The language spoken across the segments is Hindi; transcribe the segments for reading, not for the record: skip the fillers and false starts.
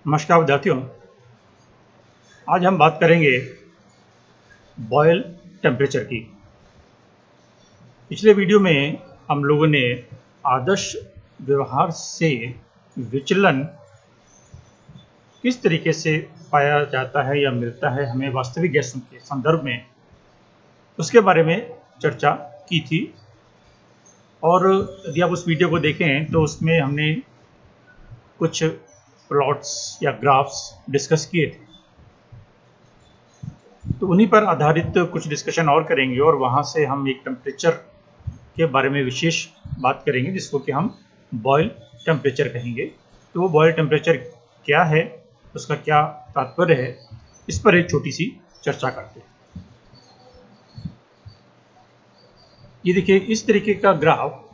नमस्कार विद्यार्थियों। आज हम बात करेंगे बॉयल टेम्परेचर की। पिछले वीडियो में हम लोगों ने आदर्श व्यवहार से विचलन किस तरीके से पाया जाता है या मिलता है हमें वास्तविक गैसों के संदर्भ में, उसके बारे में चर्चा की थी। और यदि आप उस वीडियो को देखें तो उसमें हमने कुछ प्लॉट्स या ग्राफ्स डिस्कस किए थे, तो उन्हीं पर आधारित कुछ डिस्कशन और करेंगे और वहाँ से हम एक टेम्परेचर के बारे में विशेष बात करेंगे जिसको कि हम बॉयल टेम्परेचर कहेंगे। तो वो बॉयल टेम्परेचर क्या है, उसका क्या तात्पर्य है, इस पर एक छोटी सी चर्चा करते हैं। ये देखिए, इस तरीके का ग्राफ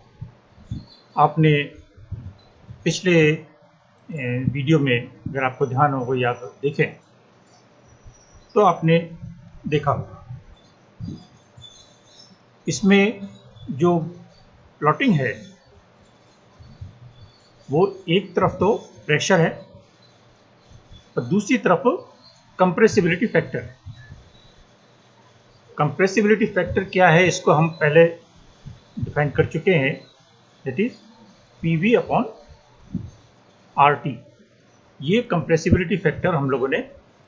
आपने पिछले वीडियो में अगर आपको ध्यान हो या देखें तो आपने देखा होगा। इसमें जो प्लॉटिंग है वो एक तरफ तो प्रेशर है और दूसरी तरफ कंप्रेसिबिलिटी फैक्टर है। कंप्रेसिबिलिटी फैक्टर क्या है, इसको हम पहले डिफाइन कर चुके हैं, that is PV upon RT। ये कंप्रेसिबिलिटी फैक्टर हम लोगों ने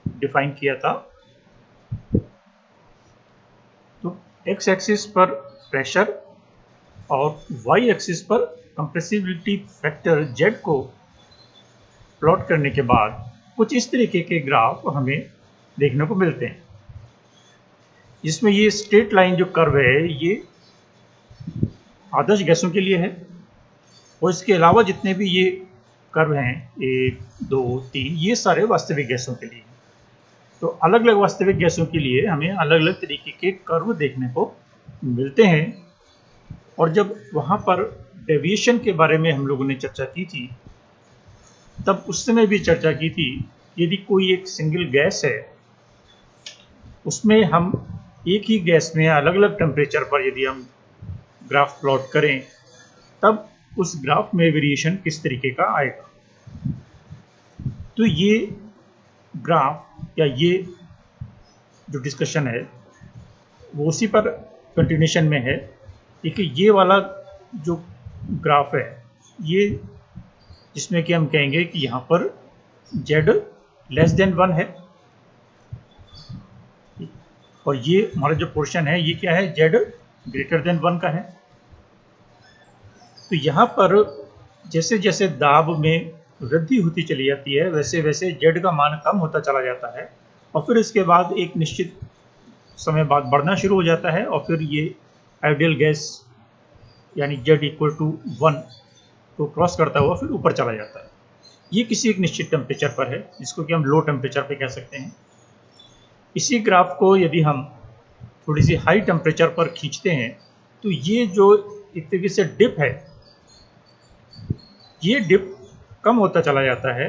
डिफाइन किया था। तो एक्स एक्सिस पर प्रेशर और वाई एक्सिस पर कंप्रेसिबिलिटी फैक्टर Z को प्लॉट करने के बाद कुछ इस तरीके के ग्राफ हमें देखने को मिलते हैं, जिसमें ये स्ट्रेट लाइन जो कर्व है ये आदर्श गैसों के लिए है और इसके अलावा जितने भी ये कर्व हैं 1, 2, 3, ये सारे वास्तविक गैसों के लिए हैं। तो अलग अलग वास्तविक गैसों के लिए हमें अलग अलग तरीके के कर्व देखने को मिलते हैं। और जब वहाँ पर डेविएशन के बारे में हम लोगों ने चर्चा की थी, तब उस समय भी चर्चा की थी, यदि कोई एक सिंगल गैस है उसमें हम एक ही गैस में अलग अलग टेम्परेचर पर यदि हम ग्राफ प्लॉट करें तब उस ग्राफ में वेरिएशन किस तरीके का आएगा। तो ये ग्राफ या ये जो डिस्कशन है वो उसी पर कंटिन्यूशन में है। देखिए, ये वाला जो ग्राफ है ये जिसमें कि हम कहेंगे कि यहाँ पर Z लेस देन 1 है और ये हमारा जो पोर्शन है ये क्या है, Z ग्रेटर देन 1 का है। तो यहाँ पर जैसे जैसे दाब में वृद्धि होती चली जाती है वैसे वैसे Z का मान कम होता चला जाता है और फिर इसके बाद एक निश्चित समय बाद बढ़ना शुरू हो जाता है और फिर ये आइडियल गैस यानी Z इक्वल टू 1 को क्रॉस करता हुआ फिर ऊपर चला जाता है। ये किसी एक निश्चित टेम्परेचर पर है जिसको कि हम लो टेम्परेचर पे कह सकते हैं। इसी ग्राफ को यदि हम थोड़ी सी हाई टेम्परेचर पर खींचते हैं तो ये जो एक तरीके से डिप है, ये डिप कम होता चला जाता है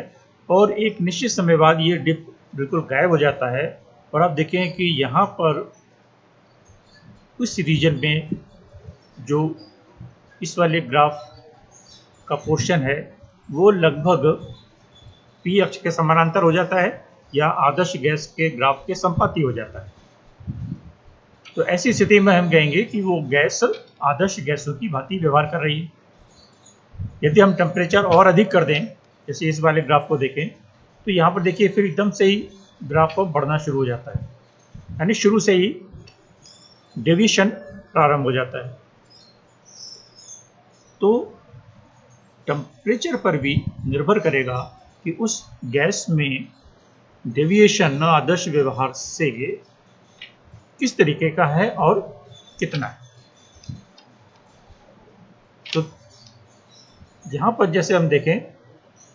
और एक निश्चित समय बाद ये डिप बिल्कुल गायब हो जाता है। और आप देखें कि यहाँ पर उस रीजन में जो इस वाले ग्राफ का पोर्शन है वो लगभग P अक्ष के समानांतर हो जाता है या आदर्श गैस के ग्राफ के संपाती हो जाता है। तो ऐसी स्थिति में हम कहेंगे कि वो गैस आदर्श गैसों की भांति व्यवहार कर रही है। यदि हम टेम्परेचर और अधिक कर दें, जैसे इस वाले ग्राफ को देखें, तो यहाँ पर देखिए फिर एकदम से ही ग्राफ बढ़ना शुरू हो जाता है, यानी शुरू से ही डेविएशन प्रारंभ हो जाता है। तो टेम्परेचर पर भी निर्भर करेगा कि उस गैस में डेविएशन आदर्श व्यवहार से किस तरीके का है और कितना है। तो यहाँ पर जैसे हम देखें,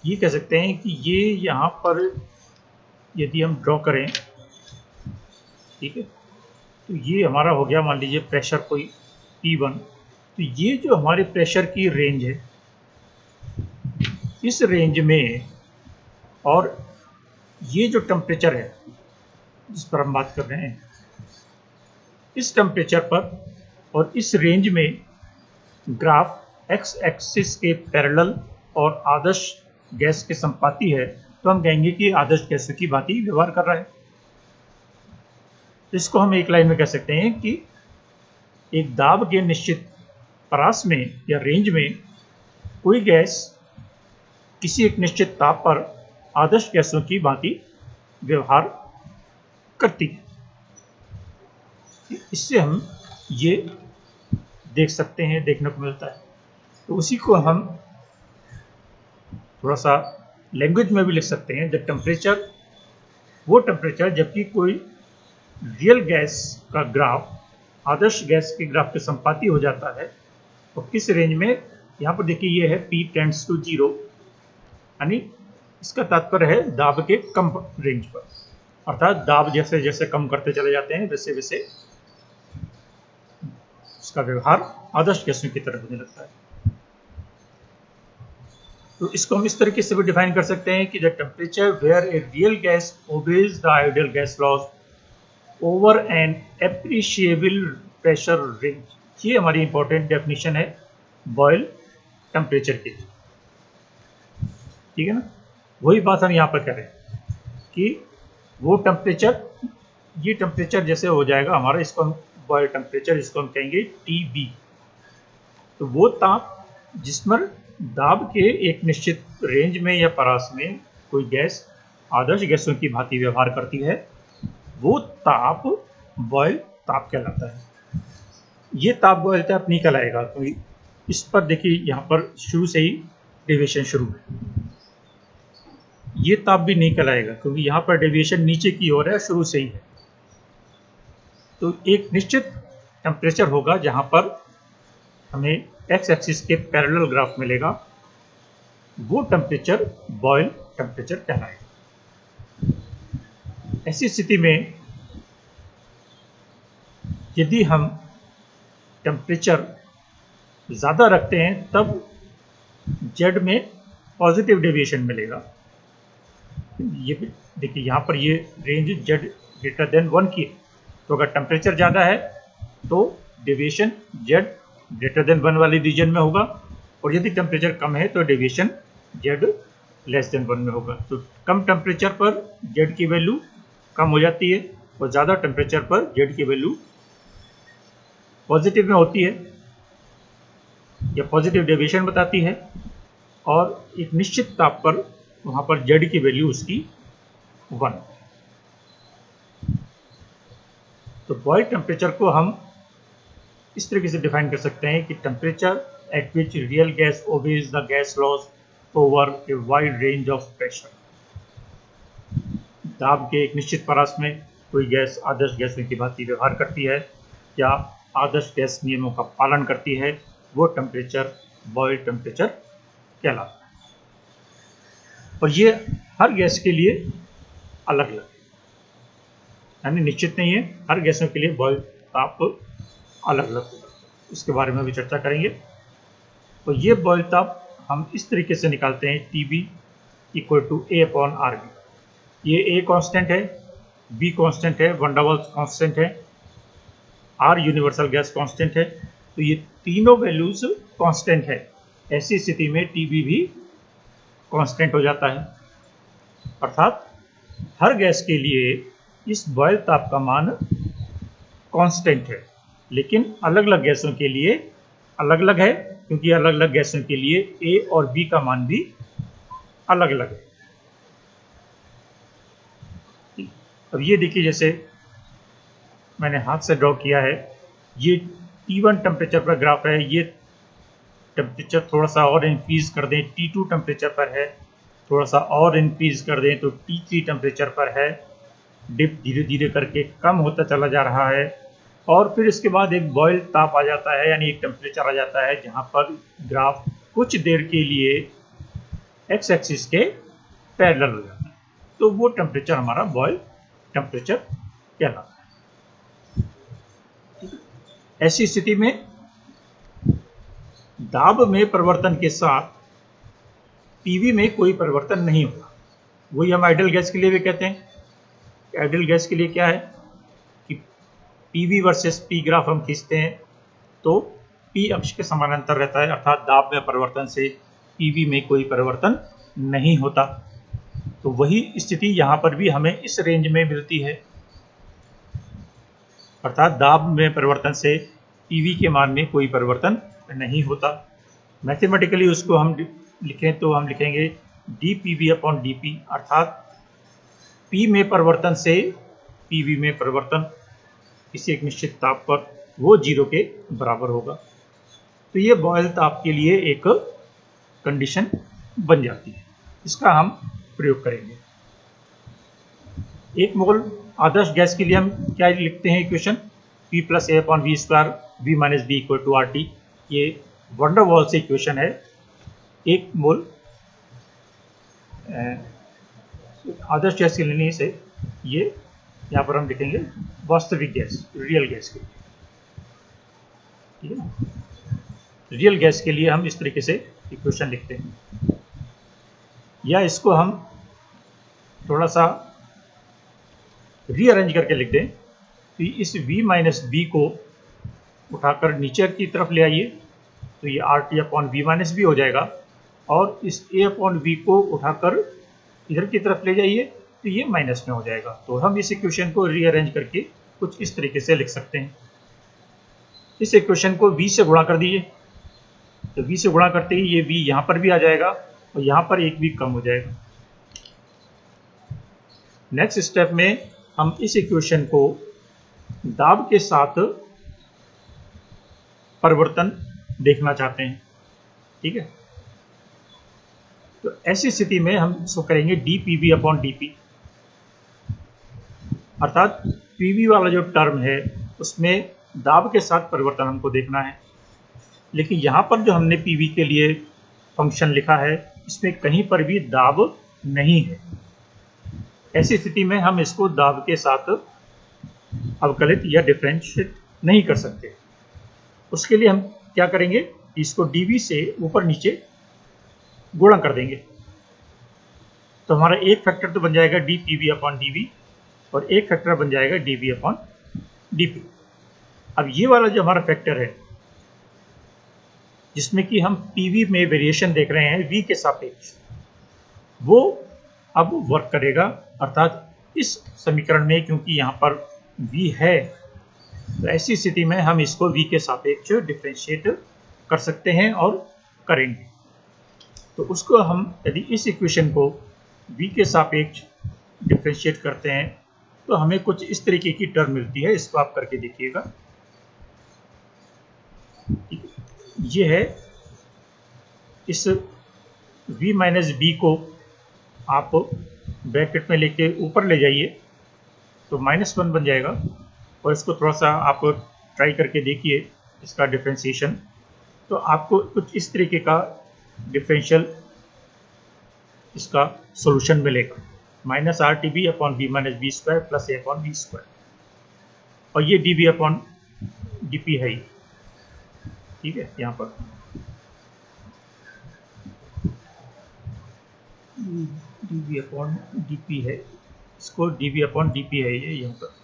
ये कह सकते हैं कि ये यहाँ पर यदि हम ड्रॉ करें, ठीक है, तो ये हमारा हो गया, मान लीजिए प्रेशर कोई P1। तो ये जो हमारे प्रेशर की रेंज है, इस रेंज में और ये जो टेम्परेचर है जिस पर हम बात कर रहे हैं, इस टेम्परेचर पर और इस रेंज में ग्राफ एक्स एक्सिस के पैरेलल और आदर्श गैस के संपाती है तो हम कहेंगे कि आदर्श गैसों की भांति व्यवहार कर रहा है। इसको हम एक लाइन में कह सकते हैं कि एक दाब के निश्चित परास में या रेंज में कोई गैस किसी एक निश्चित ताप पर आदर्श गैसों की भांति व्यवहार करती है। इससे हम ये देख सकते हैं, देखने को मिलता है। तो उसी को हम थोड़ा सा लैंग्वेज में भी लिख सकते हैं। जब टेम्परेचर, वो टेम्परेचर जबकि कोई रियल गैस का ग्राफ आदर्श गैस के ग्राफ के संपाती हो जाता है, तो किस रेंज में, यहाँ पर देखिए ये है P टेंड्स टू 0, यानी इसका तात्पर्य है दाब के कम रेंज पर, अर्थात दाब जैसे जैसे कम करते चले जाते हैं वैसे वैसे उसका व्यवहार आदर्श गैसों की तरह होने लगता है। तो इसको हम इस तरीके से भी डिफाइन कर सकते हैं कि the temperature where a real gas obeys the ideal gas laws over an appreciable pressure range. ये हमारी इंपॉर्टेंट डेफिनेशन है बॉयल टेम्परेचर की, ठीक है ना। वही बात हम यहाँ पर कह रहे हैं कि वो टेम्परेचर, ये टेम्परेचर जैसे हो जाएगा हमारा, इसको हम बॉयल टेम्परेचर, इसको हम कहेंगे TB। तो वो ताप जिस पर दाब के एक निश्चित रेंज में या परास में कोई गैस आदर्श गैसों की भांति व्यवहार करती है, वो ताप बॉयल ताप कहलाता है। ये ताप बॉयल ताप नहीं कहलाएगा, तो इस पर देखिए यहाँ पर शुरू से ही डेविएशन शुरू है। ये ताप भी नहीं कहलाएगा क्योंकि यहाँ पर डेविएशन नीचे की ओर है, शुरू से ही है। तो एक निश्चित टेम्परेचर होगा जहाँ पर हमें एक्स एक्सिस के पैरेलल ग्राफ मिलेगा, वो टेम्परेचर बॉयल टेम्परेचर कहलाएगा। ऐसी स्थिति में यदि हम टेम्परेचर ज़्यादा रखते हैं तब जेड में पॉजिटिव डेविएशन मिलेगा। ये देखिए यहाँ पर ये रेंज जेड ग्रेटर देन 1 की है, तो अगर टेम्परेचर ज़्यादा है तो डेविएशन जेड ग्रेटर देन 1 वाले रीजन में होगा, और यदि टेम्परेचर कम है तो डेविएशन जेड लेस देन 1 में होगा। तो कम टेम्परेचर पर जेड की वैल्यू कम हो जाती है और ज़्यादा टेम्परेचर पर जेड की वैल्यू पॉजिटिव में होती है या पॉजिटिव डेविएशन बताती है, और एक निश्चित ताप पर वहाँ पर जेड की वैल्यू उसकी 1। तो बॉयल टेम्परेचर को हम इस तरीके से डिफाइन कर सकते हैं कि temperature at which real gas obeys the gas laws over a wide range of pressure. दाब के एक निश्चित परास में कोई गैस आदर्श गैसों की भांति व्यवहार करती है या आदर्श गैस नियमों का पालन करती है, वो टेम्परेचर बॉयल टेम्परेचर कहलाता है। और ये हर गैस के लिए अलग अलग, यानी निश्चित नहीं है, हर गैसों के लिए बॉयल ताप अलग अलग होगा। इसके बारे में भी चर्चा करेंगे। तो ये बॉयल ताप हम इस तरीके से निकालते हैं, TB इक्वल टू A/RB। ये A कांस्टेंट है, B कांस्टेंट है, वन डा वाल्स कांस्टेंट है, R यूनिवर्सल गैस कांस्टेंट है। तो ये तीनों वैल्यूज कांस्टेंट है। ऐसी स्थिति में TB भी कांस्टेंट हो जाता है, अर्थात हर गैस के लिए इस बॉयल ताप का मान कांस्टेंट है, लेकिन अलग अलग गैसों के लिए अलग अलग है, क्योंकि अलग अलग गैसों के लिए A और B का मान भी अलग अलग है। अब ये देखिए, जैसे मैंने हाथ से ड्रॉ किया है, ये T1 टेम्परेचर पर ग्राफ है। ये टेम्परेचर थोड़ा सा और इंक्रीज कर दें, T2 टेम्परेचर पर है, थोड़ा सा और इंक्रीज कर दें तो T3 टेम्परेचर पर है। डिप धीरे धीरे करके कम होता चला जा रहा है, और फिर इसके बाद एक बॉयल ताप आ जाता है, यानी एक टेम्परेचर आ जाता है जहां पर ग्राफ कुछ देर के लिए एक्स एक्सिस के पैरेलल हो जाता है। तो वो टेम्परेचर हमारा बॉयल टेम्परेचर कहलाता है। ऐसी स्थिति में दाब में परिवर्तन के साथ PV में कोई परिवर्तन नहीं होगा। वही हम आइडियल गैस के लिए भी कहते हैं। आइडियल गैस के लिए क्या है कि PV वर्सेस P ग्राफ हम खींचते हैं तो P अक्ष के समानांतर रहता है, अर्थात दाब में परिवर्तन से PV में कोई परिवर्तन नहीं होता। तो वही स्थिति यहाँ पर भी हमें इस रेंज में मिलती है, अर्थात दाब में परिवर्तन से पीवी के मान में कोई परिवर्तन नहीं होता। मैथमेटिकली उसको हम लिखें तो हम लिखेंगे dPV अपॉन dP, अर्थात P में परिवर्तन से PV में परिवर्तन किसी एक निश्चित ताप पर वो 0 के बराबर होगा। तो ये बॉयल ताप के लिए एक कंडीशन बन जाती है, इसका हम प्रयोग करेंगे। 1 मोल आदर्श गैस के लिए हम क्या लिखते हैं equation, P plus A upon V square V minus B equal to RT। ये वंडर वॉल्स इक्वेशन है। 1 मोल आदर्श गैस के लेने से ये यहाँ पर हम लिखेंगे वास्तविक गैस, रियल गैस के लिए, ठीक है ना। रियल गैस के लिए हम इस तरीके से इक्वेशन लिखते हैं, या इसको हम थोड़ा सा रीअरेंज करके लिख दें। तो इस v माइनस बी को उठाकर नीचे की तरफ ले आइए तो ये RT upon V minus B हो जाएगा, और इस a अपॉन वी को उठाकर इधर की तरफ ले जाइए तो ये माइनस में हो जाएगा। तो हम इस इक्वेशन को रीअरेंज करके कुछ इस तरीके से लिख सकते हैं। इस इक्वेशन को v से गुणा कर दीजिए, तो v से गुणा करते ही ये v यहाँ पर भी आ जाएगा और यहाँ पर एक v कम हो जाएगा। नेक्स्ट स्टेप में हम इस इक्वेशन को दाब के साथ परिवर्तन देखना चाहते हैं, ठीक है। तो ऐसी स्थिति में हम इसको करेंगे dPV अपॉन dP, अर्थात PV वाला जो टर्म है उसमें दाब के साथ परिवर्तन हमको देखना है। लेकिन यहाँ पर जो हमने PV के लिए फंक्शन लिखा है इसमें कहीं पर भी दाब नहीं है। ऐसी स्थिति में हम इसको दाब के साथ अवकलित या डिफरेंशिएट नहीं कर सकते। उसके लिए हम क्या करेंगे, इसको dV से ऊपर नीचे गुणा कर देंगे। तो हमारा एक फैक्टर तो बन जाएगा dPV अपॉन dV और एक फैक्टर बन जाएगा dV अपॉन dP। अब ये वाला जो हमारा फैक्टर है जिसमें कि हम PV में वेरिएशन देख रहे हैं V के सापेक्ष, वो अब वर्क करेगा। अर्थात इस समीकरण में क्योंकि यहाँ पर V है तो ऐसी स्थिति में हम इसको V के सापेक्ष डिफरेंशिएट कर सकते हैं और करेंगे। तो उसको हम यदि इस इक्वेशन को V के सापेक्ष डिफरेंशिएट करते हैं तो हमें कुछ इस तरीके की टर्म मिलती है। इसको आप करके देखिएगा। ये है, इस V माइनस बी को आप ब्रैकेट में लेके ऊपर ले जाइए तो -1 बन जाएगा, और इसको थोड़ा सा आप ट्राई करके देखिए इसका डिफरेंशिएशन, तो आपको कुछ इस तरीके का डिफरेंशियल इसका सॉल्यूशन मिलेगा, -RTB upon V minus B square plus A upon B square, और ये dB अपॉन dP है ही, ठीक है। यहाँ पर dB अपॉन dP है, इसको dB अपॉन dP है ये यहाँ पर,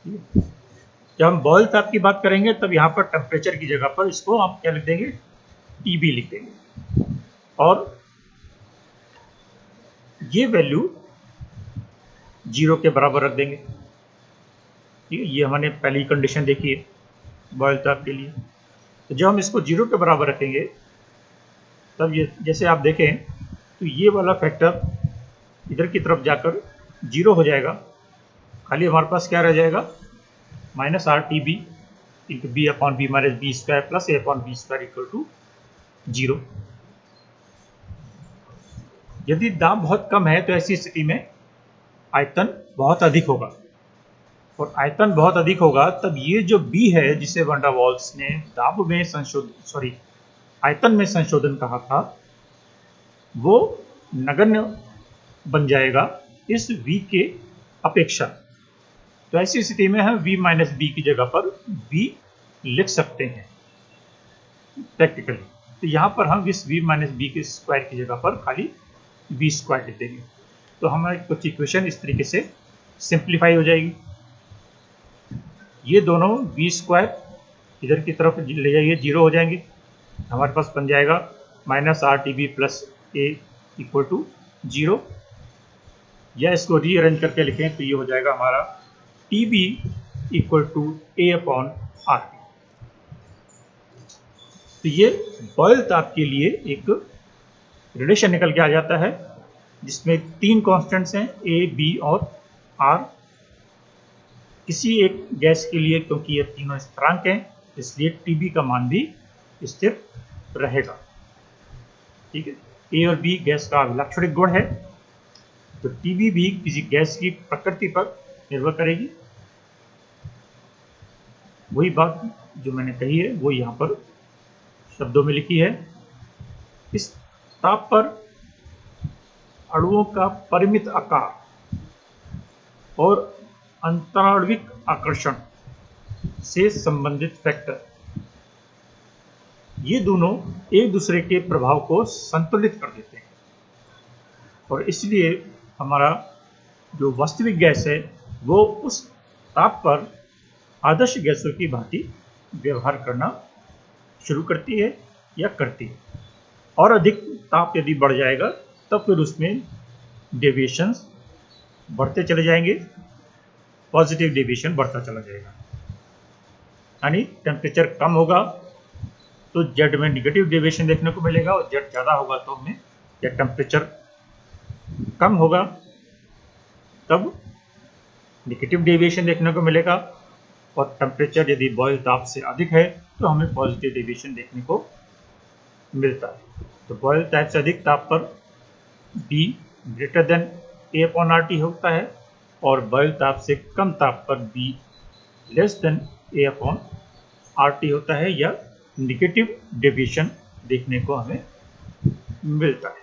ठीक है। जब हम बॉयल ताप की बात करेंगे तब यहाँ पर टेम्परेचर की जगह पर इसको आप क्या लिख देंगे, TB लिख देंगे, और ये वैल्यू 0 के बराबर रख देंगे, ठीक है। ये हमने पहली कंडीशन देखी है बॉयल ताप के लिए। तो जब हम इसको 0 के बराबर रखेंगे तब ये जैसे आप देखें तो ये वाला फैक्टर इधर की तरफ जाकर 0 हो जाएगा, खाली हमारे पास क्या रह जाएगा, -RTB into B upon B minus B square plus A upon B square equal to 0। यदि दाब बहुत कम है तो ऐसी स्थिति में आयतन बहुत अधिक होगा, और आयतन बहुत अधिक होगा तब ये जो B है जिसे वंडर वॉल्स ने दाब में आयतन में संशोधन कहा था, वो नगण्य बन जाएगा इस V के अपेक्षा। तो ऐसी स्थिति में हम V माइनस बी की जगह पर V लिख सकते हैं प्रैक्टिकली। तो यहाँ पर हम इस V माइनस बी के स्क्वायर की जगह पर खाली V स्क्वायर लिख देंगे, तो हमारी कुछ इक्वेशन इस तरीके से सिंप्लीफाई हो जाएगी। ये दोनों V स्क्वायर इधर की तरफ ले जाइए, 0 हो जाएंगे, हमारे पास बन जाएगा -RTB plus A equal to 0, या इसको रीअरेंज करके लिखें तो ये हो जाएगा हमारा TB इक्वल टू A/RT। तो ये बॉयल ताप के लिए एक रिलेशन निकल के आ जाता है जिसमें 3 कांस्टेंट्स हैं A, B और R। किसी एक गैस के लिए क्योंकि ये तीनों स्थिरांक हैं इसलिए TB का मान भी स्थिर रहेगा। ठीक है, A और B गैस का अभिलाक्षणिक गुण है, तो TB भी किसी गैस की प्रकृति पर निर्भर करेगी। वही बात जो मैंने कही है वो यहाँ पर शब्दों में लिखी है। इस ताप पर अणुओं का परिमित आकार और अंतराण्विक आकर्षण से संबंधित फैक्टर, ये दोनों एक दूसरे के प्रभाव को संतुलित कर देते हैं और इसलिए हमारा जो वास्तविक गैस है वो उस ताप पर आदर्श गैसों की भांति व्यवहार करना शुरू करती है या करती है। और अधिक ताप यदि बढ़ जाएगा तब फिर उसमें डेविएशंस बढ़ते चले जाएंगे, पॉजिटिव डेविएशन बढ़ता चला जाएगा। यानी टेम्परेचर कम होगा तो जेड में निगेटिव डेविएशन देखने को मिलेगा और जेड ज़्यादा होगा तो हमें, या टेम्परेचर कम होगा तब नेगेटिव डेविएशन देखने को मिलेगा और टेम्परेचर यदि बॉयल ताप से अधिक है तो हमें पॉजिटिव डेविएशन देखने को मिलता है। तो बॉयल ताप से अधिक ताप पर B ग्रेटर देन A/RT होता है और बॉयल ताप से कम ताप पर B लेस देन A/RT होता है या निगेटिव डेविएशन देखने को हमें मिलता है।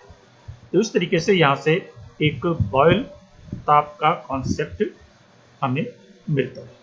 तो इस तरीके से यहाँ से एक बॉयल ताप का कॉन्सेप्ट हमें मिलता है।